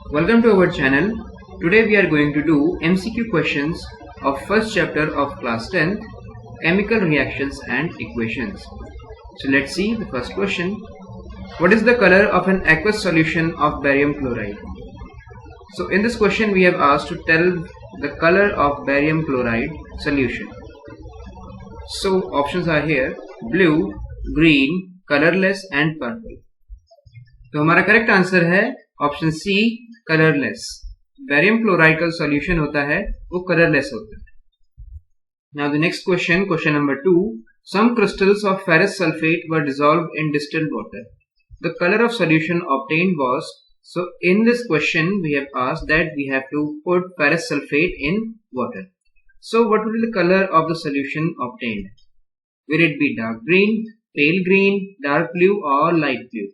Welcome to our channel. Today we are going to do MCQ questions of first chapter of class 10th, Chemical Reactions and Equations. So let's see the first question. What is the color of an aqueous solution of barium chloride? So in this question we have asked to tell the color of barium chloride solution. So options are here: blue, green, colorless and purple. तो हमारा correct answer है option C, colourless. Barium chloride का solution होता है वो colourless होता है। Now the next question, question number 2, some crystals of ferrous sulphate were dissolved in distilled water. The colour of solution obtained was, so in this question we have asked that we have to put ferrous sulfate in water. So what will be the color of the solution obtained? Will it be dark green, pale green, dark blue or light blue?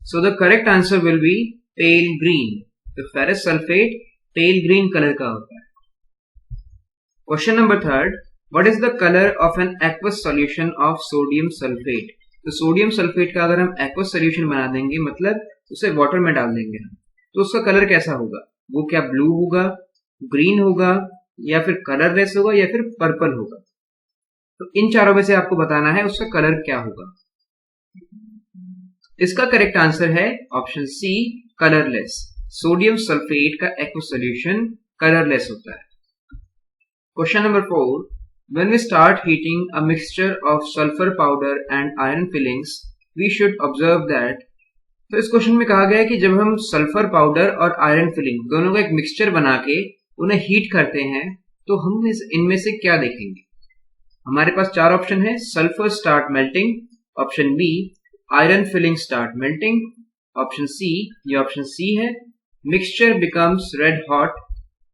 So the correct answer will be pale green. The ferrous sulfate pale green color का होता है। Question number 3, what is the color of an aqueous solution of sodium sulfate? तो sodium sulphate का अगर हम aqueous solution बना देंगे, मतलब उसे वाटर में डाल देंगे हम, तो उसका कलर कैसा होगा? वो क्या ब्लू होगा, ग्रीन होगा, या फिर कलरलेस होगा, या फिर पर्पल होगा? तो इन चारों में से आपको बताना है उसका कलर क्या होगा। इसका करेक्ट आंसर है option C, colourless. Sodium sulphate का एक्वस सॉल्यूशन कलरलेस होता है। Question number 4, when we start heating a mixture of sulphur powder and iron filings we should observe that. तो इस क्वेश्चन में कहा गया है कि जब हम सल्फर पाउडर और आयरन फिलिंग दोनों का एक मिक्सचर बना के उन्हें हीट करते हैं तो हम इनमें से क्या देखेंगे। हमारे पास चार ऑप्शन है: sulphur start melting, option B iron filing start melting, option C, ये ऑप्शन सी है, mixture becomes red hot,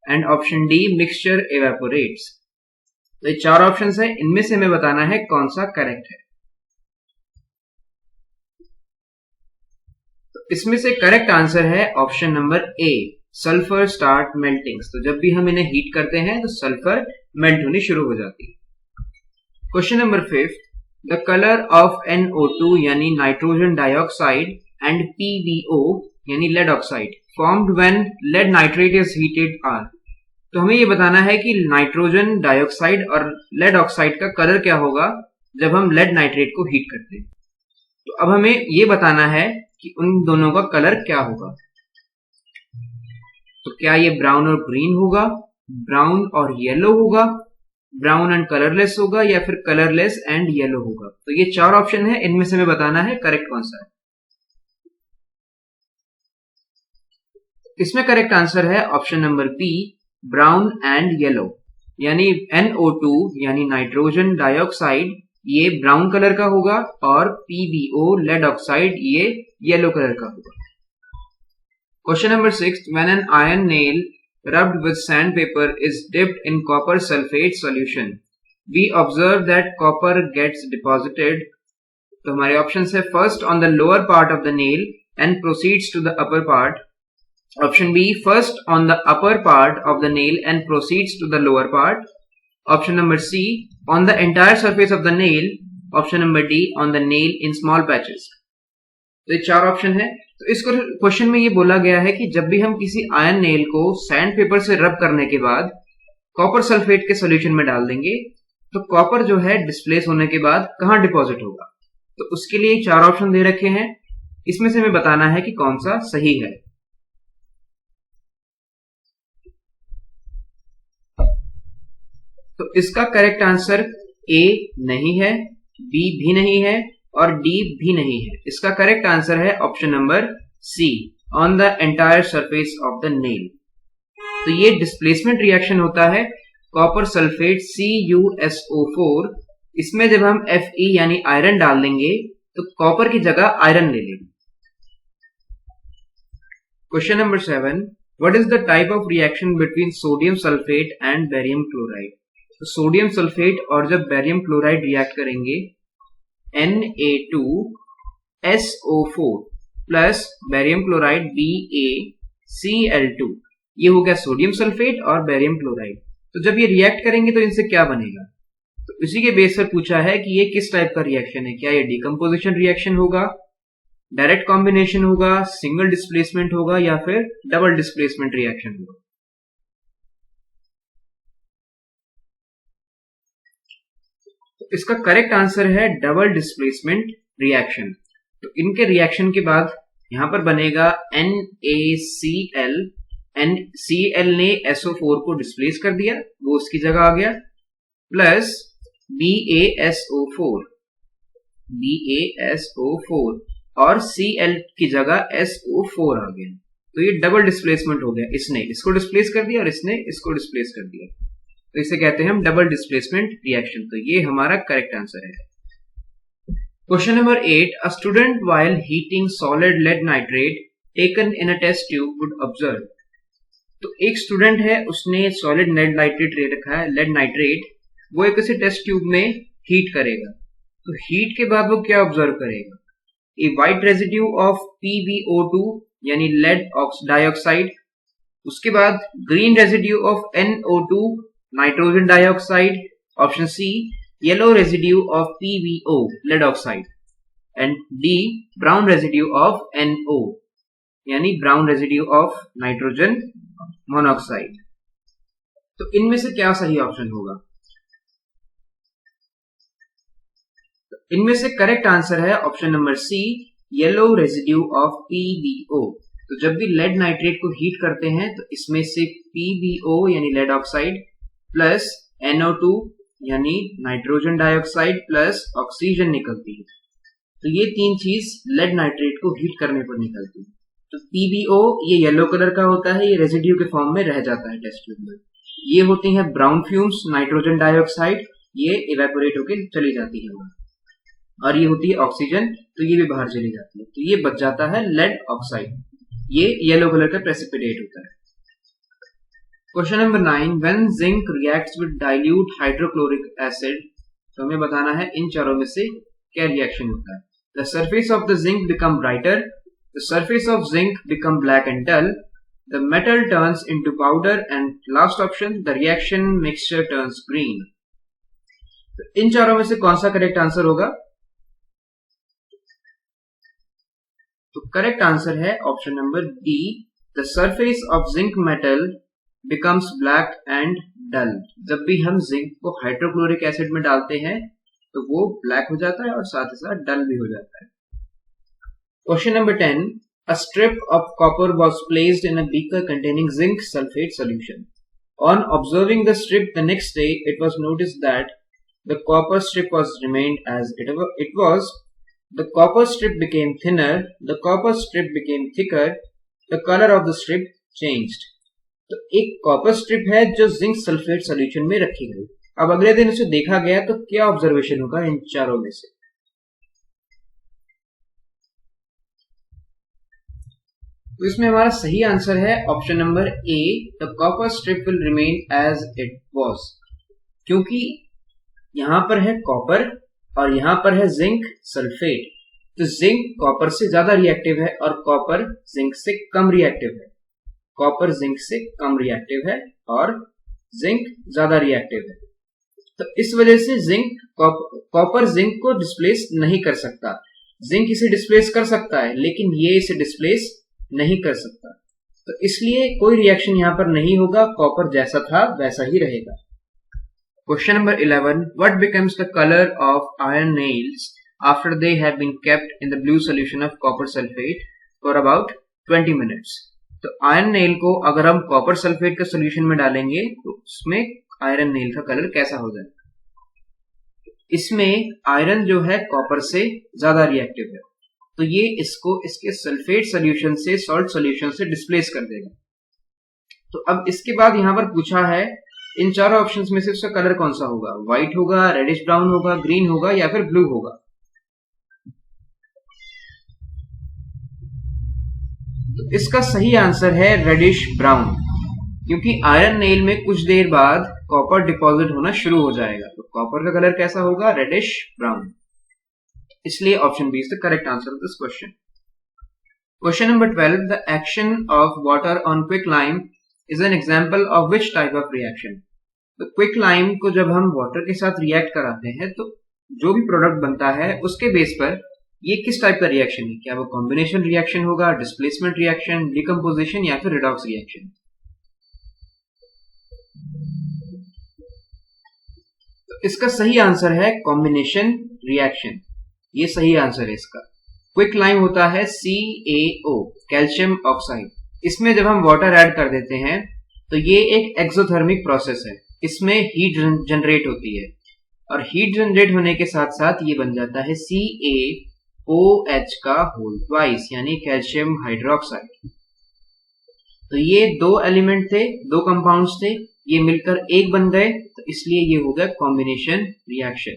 and option D mixture evaporates. तो ये चार ऑप्शंस है, इनमें से हमें बताना है कौन सा करेक्ट है। तो इसमें से करेक्ट आंसर है ऑप्शन नंबर ए, सल्फर स्टार्ट मेल्टिंग। तो जब भी हम इन्हें हीट करते हैं तो सल्फर मेल्ट होनी शुरू हो जाती है। Question number 5, the color of NO2 यानी नाइट्रोजन डाइऑक्साइड and PBO यानी lead oxide formed when lead nitrate is heated are। तो हमें ये बताना है कि नाइट्रोजन डाइऑक्साइड और लेड ऑक्साइड का कलर क्या होगा जब हम लेड नाइट्रेट को हीट करते हैं। तो अब हमें ये बताना है कि उन दोनों का कलर क्या होगा। तो क्या ये ब्राउन और ग्रीन होगा, ब्राउन और येलो होगा, ब्राउन एंड कलरलेस होगा, या फिर कलरलेस एंड येलो होगा। तो ये चार ऑप्शन है, इनमें से हमें बताना है करेक्ट कौन सा है। इसमें करेक्ट आंसर है option number B, brown and yellow. यानी NO2 यानी नाइट्रोजन डाइऑक्साइड ये ब्राउन कलर का होगा और PBO लेड ऑक्साइड ये येलो कलर का होगा। Question number 6, when an iron nail rubbed with sandpaper is dipped in copper sulfate solution, we observe that copper gets deposited। तो हमारे ऑप्शंस है: first on the lower part of the nail and proceeds to the upper part, option B first on the upper part of the nail and proceeds to the lower part, option number C on the entire surface of the nail, option number D on the nail in small patches. तो ये चार option है। तो इस question में ये बोला गया है कि जब भी हम किसी आयरन नेल को सैंड पेपर से रब करने के बाद कॉपर सल्फेट के सॉल्यूशन में डाल देंगे तो कॉपर जो है डिस्प्लेस होने के बाद कहां डिपॉजिट होगा। तो उसके लिए चार ऑप्शन दे रखे हैं, इसमें से हमें बताना है कि कौन सा सही है। तो इसका करेक्ट आंसर ए नहीं है, बी भी नहीं है और डी भी नहीं है। इसका करेक्ट आंसर है option number C, on the entire surface of the nail. तो ये डिस्प्लेसमेंट रिएक्शन होता है कॉपर सल्फेट CuSO4। इसमें जब हम Fe यानी आयरन डाल देंगे तो कॉपर की जगह आयरन ले लेंगे। Question number 7, what is the type of reaction between sodium sulphate and barium chloride. तो सोडियम सल्फेट और जब बेरियम क्लोराइड रिएक्ट करेंगे Na2SO4 plus barium chloride BaCl2, ये हो गया सोडियम सल्फेट और बेरियम क्लोराइड। तो जब ये रिएक्ट करेंगे तो इनसे क्या बनेगा। तो इसी के बेस पर पूछा है कि ये किस टाइप का रिएक्शन है, क्या ये डिकम्पोजिशन रिएक्शन होगा डायरेक्ट कॉम्बिनेशन होगा, सिंगल डिस्प्लेसमेंट होगा या फिर डबल डिस्प्लेसमेंट रिएक्शन होगा। तो इसका करेक्ट आंसर है डबल डिस्प्लेसमेंट रिएक्शन। तो इनके रिएक्शन के बाद यहां पर बनेगा NaCl, Cl ने SO4 को डिस्प्लेस कर दिया, वो उसकी जगह आ गया, प्लस BaSO4 और Cl की जगह SO4 आ गया। तो ये डबल डिस्प्लेसमेंट हो गया, इसने इसको डिस्प्लेस कर दिया और इसने इसको डिस्प्लेस कर दिया, तो इसे कहते हैं हम डबल डिस्प्लेसमेंट रिएक्शन। तो ये हमारा करेक्ट आंसर है। Question number 8, a student while heating solid lead nitrate taken in a test tube would observe. तो एक स्टूडेंट है, उसने सॉलिड लेड नाइट्रेट ले रखा है, लेड नाइट्रेट, वो एक किसी टेस्ट ट्यूब में हीट करेगा। तो हीट के बाद वो क्या ऑब्जर्व करेगा? A white residue of PbO2 यानी लेड डाइऑक्साइड, उसके बाद green residue of NO2 nitrogen dioxide, option C yellow residue of PbO lead oxide, and D brown residue of NO यानी brown residue of nitrogen monoxide. तो इनमें से क्या सही option होगा? इनमें से करेक्ट आंसर है option number C yellow residue of PbO। तो जब भी लेड नाइट्रेट को हीट करते हैं तो इसमें से PbO यानी लेड ऑक्साइड प्लस NO2 यानी नाइट्रोजन डाइऑक्साइड प्लस ऑक्सीजन निकलती है। तो ये तीन चीज लेड नाइट्रेट को हीट करने पर निकलती है। तो PbO ये येलो कलर का होता है, ये रेजिड्यू के फॉर्म में रह जाता है टेस्ट ट्यूब में। ये होती हैं ब्राउन फ्यूम्स नाइट्रोजन डाइऑक्साइड, ये इवेपोरेट होकर चली जाती है, और ये होती है ऑक्सीजन, तो ये भी बाहर चली जाती है। तो ये बच जाता है लेड ऑक्साइड, ये येलो कलर का प्रेसिपिटेट होता है। Question number 9, when zinc reacts with dilute hydrochloric acid, तो हमें बताना है इन चारों में से क्या रिएक्शन होता है। The surface of the zinc become brighter, the surface of zinc become black and dull, the metal turns into powder, and last option the reaction mixture turns green. तो इन चारों में से कौन सा करेक्ट आंसर होगा? तो करेक्ट आंसर है option number D, the surface of zinc metal becomes black and dull. जब भी हम जिंक को हाइड्रोक्लोरिक एसिड में डालते हैं तो वो ब्लैक हो जाता है और साथ ही साथ डल भी हो जाता है। Question number 10, a strip of copper was placed in a beaker containing zinc sulphate solution. On observing the strip the next day it was noticed that the copper strip was remained as it was, the copper strip became thinner, the copper strip became thicker, the color of the strip changed। तो एक copper strip है जो zinc sulphate solution में रखी गई। अब अगले दिन उसे देखा गया तो क्या ऑब्जर्वेशन होगा इन चारों में से? तो इसमें हमारा सही आंसर है option number A, the copper strip will remain as it was, क्योंकि यहां पर है कॉपर और यहां पर है जिंक सल्फेट। तो जिंक कॉपर से ज्यादा रिएक्टिव है और कॉपर जिंक से कम रिएक्टिव है, कॉपर जिंक से कम रिएक्टिव है और जिंक ज्यादा रिएक्टिव है। तो इस वजह से कॉपर जिंक को डिस्प्लेस नहीं कर सकता। जिंक इसे डिस्प्लेस कर सकता है लेकिन ये इसे डिस्प्लेस नहीं कर सकता, तो इसलिए कोई रिएक्शन यहां पर नहीं होगा, कॉपर जैसा था वैसा ही रहेगा। Question number 11, what becomes the color of iron nails after they have been kept in the blue solution of copper sulfate for about 20 minutes? तो आयरन नेल को अगर हम कॉपर सल्फेट के सोल्यूशन में डालेंगे तो उसमें आयरन नेल का कलर कैसा हो जाएगा? इसमें आयरन जो है कॉपर से ज्यादा रिएक्टिव है, तो ये इसको इसके सल्फेट सोल्यूशन से सॉल्ट सोल्यूशन से डिस्प्लेस कर देगा। तो अब इसके बाद यहां पर पूछा है इन चारों ऑप्शंस में से उसका कलर कौन सा होगा? व्हाइट होगा, रेडिश ब्राउन होगा, ग्रीन होगा या फिर ब्लू होगा? तो इसका सही आंसर है रेडिश ब्राउन, क्योंकि आयरन नेल में कुछ देर बाद कॉपर डिपॉजिट होना शुरू हो जाएगा, तो कॉपर का कलर कैसा होगा? Reddish brown. इसलिए option B is the correct answer of this question. Question number 12, the action of water on quick lime is an example of which type of reaction? तो क्विक लाइम को जब हम water के साथ react कराते हैं तो जो भी प्रोडक्ट बनता है उसके बेस पर ये किस टाइप का रिएक्शन है? क्या वो कॉम्बिनेशन रिएक्शन होगा, डिस्प्लेसमेंट रिएक्शन, डिकम्पोजिशन या फिर रिडॉक्स रिएक्शन? तो इसका सही आंसर है कॉम्बिनेशन रिएक्शन। ये सही आंसर है इसका। क्विक लाइम होता है CaO, कैल्शियम ऑक्साइड। इसमें जब हम वाटर ऐड कर देते हैं तो ये एक एक्सोथर्मिक प्रोसेस है। इसमें हीट जनरेट होती है और हीट जनरेट होने के साथ साथ ये बन जाता है CaOH का होल ट्वाइस, यानी कैल्शियम हाइड्रोक्साइड। तो ये दो एलिमेंट थे, दो कंपाउंड्स थे, ये मिलकर एक बन गए, तो इसलिए ये हो गया combination reaction.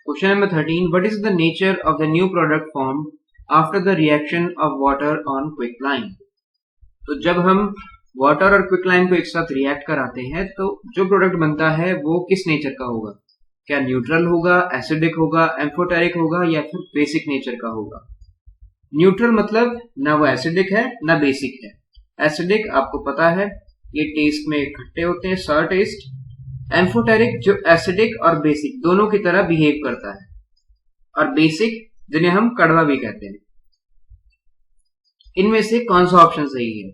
Question number 13, what is the nature of the new product formed after the reaction of water on quicklime? तो जब हम वाटर और क्विकलाइम को एक साथ रिएक्ट कराते हैं तो जो प्रोडक्ट बनता है वो किस नेचर का होगा? क्या न्यूट्रल होगा, एसिडिक होगा, एम्फोटेरिक होगा या फिर बेसिक नेचर का होगा? न्यूट्रल मतलब ना वो एसिडिक है ना बेसिक है। एसिडिक आपको पता है ये टेस्ट में खट्टे होते हैं, सॉर टेस्ट। एम्फोटेरिक जो एसिडिक और बेसिक दोनों की तरह बिहेव करता है, और बेसिक जिन्हें हम कड़वा भी कहते हैं। इनमें से कौन सा ऑप्शन सही है?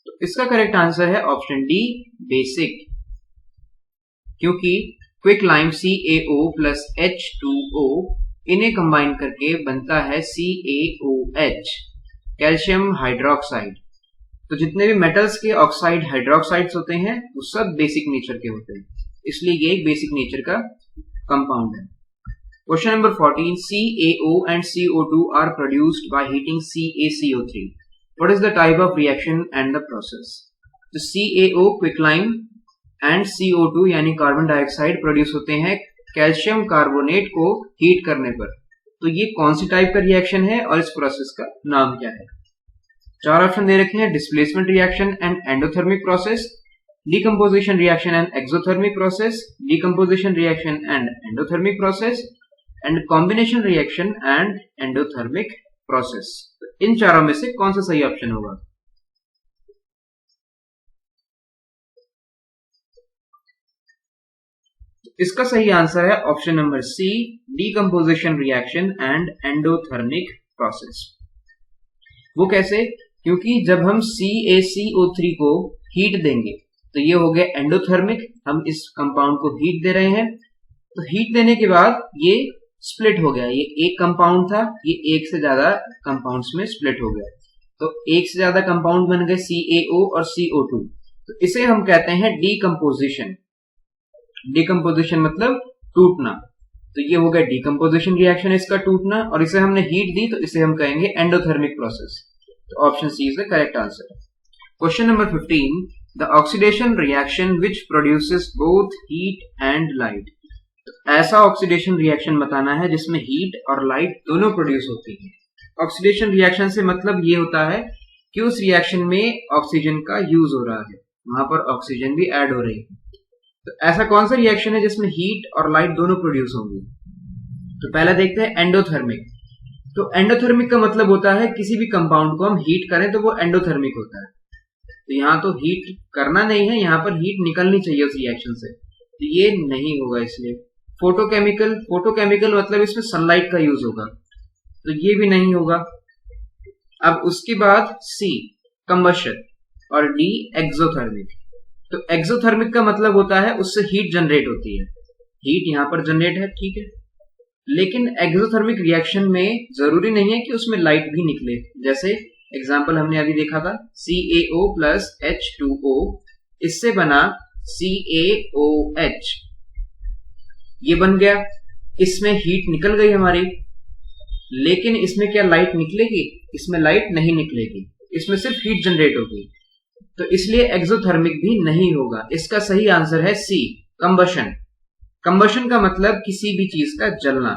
तो इसका करेक्ट आंसर है ऑप्शन डी, बेसिक, क्योंकि quick lime CaO plus H2O इन्हें कंबाइन करके बनता है CaOH, कैल्शियम हाइड्रोक्साइड। तो जितने भी मेटल्स के ऑक्साइड हाइड्रोक्साइड्स होते हैं वो सब बेसिक नेचर के होते हैं, इसलिए ये एक बेसिक नेचर का कंपाउंड है। Question number 14, CaO and CO2 are produced by heating CaCO3. What is the type of reaction and the process? तो CaO क्विकलाइम एंड CO2 यानी कार्बन डाइऑक्साइड प्रोड्यूस होते हैं कैल्शियम कार्बोनेट को heat करने पर। तो ये कौन सी टाइप का रिएक्शन है और इस प्रोसेस का नाम क्या है? चार ऑप्शन दे रखे हैं, displacement reaction and endothermic process, decomposition reaction and exothermic process, decomposition reaction and endothermic process and combination reaction and endothermic process. इन चारों में से कौन सा सही ऑप्शन होगा? इसका सही आंसर है option number C, decomposition reaction and endothermic process. वो कैसे? क्योंकि जब हम CaCO3 को हीट देंगे तो ये हो गया एंडोथर्मिक, हम इस कंपाउंड को हीट दे रहे हैं। तो हीट देने के बाद ये स्प्लिट हो गया, ये एक कंपाउंड था, ये एक से ज्यादा कंपाउंड्स में स्प्लिट हो गया। तो एक से ज्यादा कंपाउंड बन गए CaO और CO2, तो इसे हम कहते हैं डिकम्पोजिशन। डिकम्पोजिशन मतलब टूटना। तो ये हो गया डिकम्पोजिशन रिएक्शन, इसका टूटना, और इसे हमने हीट दी तो इसे हम कहेंगे एंडोथर्मिक प्रोसेस। तो option C is the correct answer. Question number 15, the oxidation reaction which produces both heat and light. तो ऐसा ऑक्सीडेशन रिएक्शन बताना है जिसमें हीट और लाइट दोनों प्रोड्यूस होती है। ऑक्सीडेशन रिएक्शन से मतलब ये होता है कि उस रिएक्शन में ऑक्सीजन का यूज हो रहा है, वहां पर ऑक्सीजन भी ऐड हो रही है। तो ऐसा कौन सा रिएक्शन है जिसमें हीट और लाइट दोनों प्रोड्यूस होंगे? तो पहला देखते हैं एंडोथर्मिक। तो एंडोथर्मिक का मतलब होता है किसी भी कंपाउंड को हम हीट करें तो वो एंडोथर्मिक होता है। तो यहाँ तो हीट करना नहीं है, यहाँ पर हीट निकलनी चाहिए उस रिएक्शन से, तो ये नहीं होगा। इसलिए फोटोकेमिकल, फोटोकेमिकल मतलब इसमें सनलाइट का यूज होगा, तो ये भी नहीं होगा। अब उसके बाद सी कंबशन और डी एक्सोथर्मिक। तो एक्सोथर्मिक का मतलब होता है उससे हीट जनरेट होती है, हीट यहाँ पर जनरेट है, ठीक है, लेकिन एक्सोथर्मिक रिएक्शन में जरूरी नहीं है कि उसमें लाइट भी निकले। जैसे एग्जाम्पल हमने अभी देखा था CaO प्लस H2O, इससे बना CaOH, ये बन गया, इसमें हीट निकल गई हमारी, लेकिन इसमें क्या लाइट निकलेगी? इसमें लाइट नहीं निकलेगी, इसमें सिर्फ हीट जनरेट होगी, तो इसलिए एक्सोथर्मिक भी नहीं होगा। इसका सही आंसर है सी, कंबशन। कंबशन का मतलब किसी भी चीज का जलना।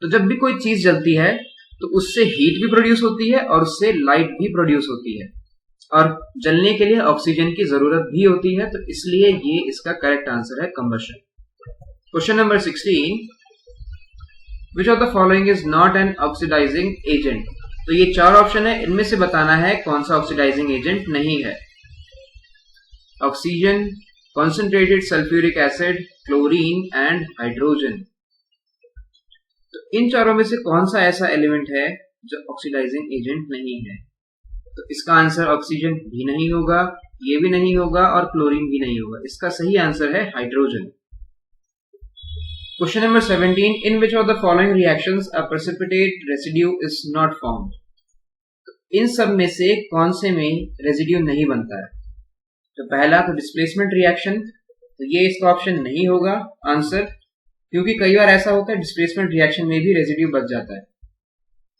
तो जब भी कोई चीज जलती है तो उससे हीट भी प्रोड्यूस होती है और उससे लाइट भी प्रोड्यूस होती है, और जलने के लिए ऑक्सीजन की जरूरत भी होती है, तो इसलिए ये इसका करेक्ट आंसर है combustion. Question number 16, which of the following is not an oxidising agent. तो ये चार ऑप्शन है, इनमें से बताना है कौन सा ऑक्सीडाइजिंग एजेंट नहीं है। Oxygen, concentrated sulfuric acid, chlorine and hydrogen। तो इन चारों में से कौन सा ऐसा एलिमेंट है जो ऑक्सीडाइजिंग एजेंट नहीं है? तो इसका आंसर ऑक्सीजन भी नहीं होगा, ये भी नहीं होगा और क्लोरीन भी नहीं होगा। इसका सही आंसर है hydrogen. Question number 17, in which of the following reactions a precipitate residue is not formed? इन सब में से कौन से में रेसिड्यू नहीं बनता है? तो पहला तो डिस्प्लेसमेंट रिएक्शन, तो ये इसका ऑप्शन नहीं होगा आंसर, क्योंकि कई बार ऐसा होता है डिस्प्लेसमेंट रिएक्शन में भी रेसिड्यू बच जाता है।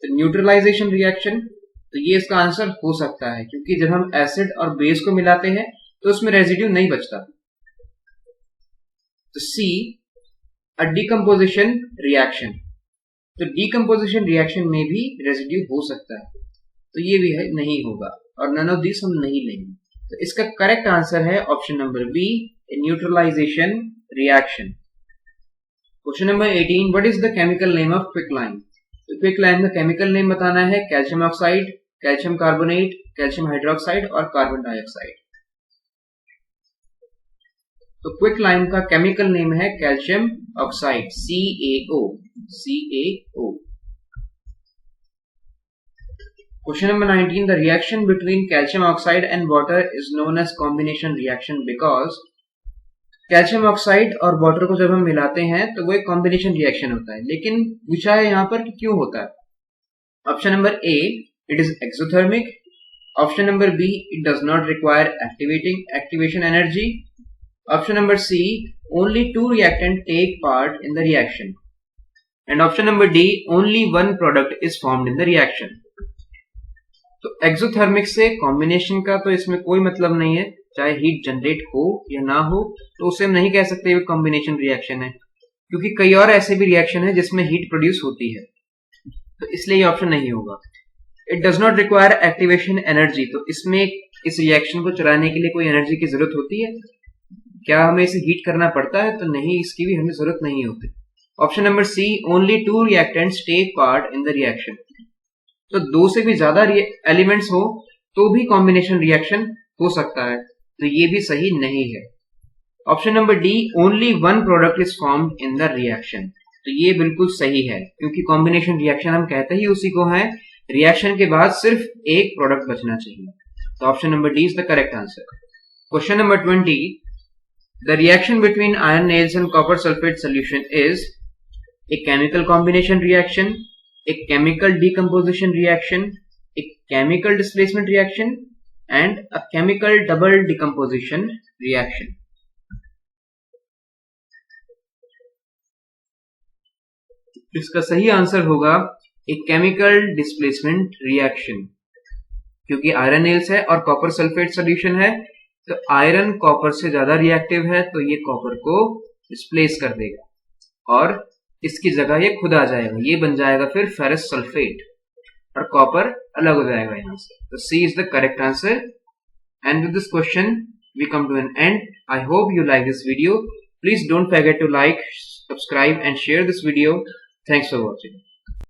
तो न्यूट्रलाइजेशन रिएक्शन, तो ये इसका आंसर हो सकता है, क्योंकि जब हम एसिड और बेस को मिलाते हैं तो उसमें रेसिड्यू नहीं बचता। तो सी, अ डिकम्पोजिशन रिएक्शन, तो डिकम्पोजिशन रिएक्शन में भी रेसिड्यू हो सकता है, तो ये भी है नहीं होगा, और नन ऑफ दिस हम नहीं लेंगे। तो इसका करेक्ट आंसर है option number B, neutralisation reaction. Question number 18, what is the chemical name of quicklime? तो क्विकलाइम का केमिकल नेम बताना है calcium oxide, calcium carbonate, calcium hydroxide और कार्बन डाइऑक्साइड। तो क्विकलाइम का केमिकल नेम है calcium oxide, CaO, CaO। Question number 19, the reaction between calcium oxide and water is known as combination reaction because calcium oxide और water को जब हम मिलाते हैं तो वो एक कॉम्बिनेशन रिएक्शन होता है, लेकिन पूछा है यहाँ पर कि क्यों होता है। Option number A, it is exothermic. Option number B, it does not require activation energy. Option number C, only 2 reactant take part in the reaction. And option number D, only 1 product is formed in the reaction. तो exothermic से combination का तो इसमें कोई मतलब नहीं है, चाहे हीट जनरेट हो या ना हो, तो उसे हम नहीं कह सकते कॉम्बिनेशन रिएक्शन है, क्योंकि कई और ऐसे भी रिएक्शन है जिसमें हीट प्रोड्यूस होती है, तो इसलिए ये ऑप्शन नहीं होगा। It does not require activation energy, तो इसमें इस रिएक्शन को चलाने के लिए कोई एनर्जी की जरूरत होती है क्या? हमें इसे हीट करना पड़ता है? तो नहीं, इसकी भी हमें जरूरत नहीं होती। Option number C, only 2 reactants take part in the reaction, तो 2 से भी ज्यादा एलिमेंट्स हो तो भी कॉम्बिनेशन रिएक्शन हो सकता है, तो ये भी सही नहीं है। Option number D, only 1 product is formed in the reaction, तो ये बिल्कुल सही है, क्योंकि कॉम्बिनेशन रिएक्शन हम कहते ही उसी को है, रिएक्शन के बाद सिर्फ एक प्रोडक्ट बचना चाहिए। तो option number D is the correct answer. Question number 20, the reaction between iron nails and copper sulphate solution is a chemical combination reaction, a chemical decomposition reaction, a chemical displacement reaction and a chemical double decomposition reaction. इसका सही answer होगा एक chemical displacement reaction, क्योंकि iron nails है और copper sulphate solution है, तो iron copper से ज्यादा रिएक्टिव है, तो ये कॉपर को डिस्प्लेस कर देगा और इसकी जगह ये खुद आ जाएगा, ये बन जाएगा फिर फेरस सल्फेट और कॉपर अलग हो जाएगा यहां से। तो C is the correct answer. And with this question we come to an end. I hope you like this video. Please don't forget to like, subscribe and share this video. Thanks for watching.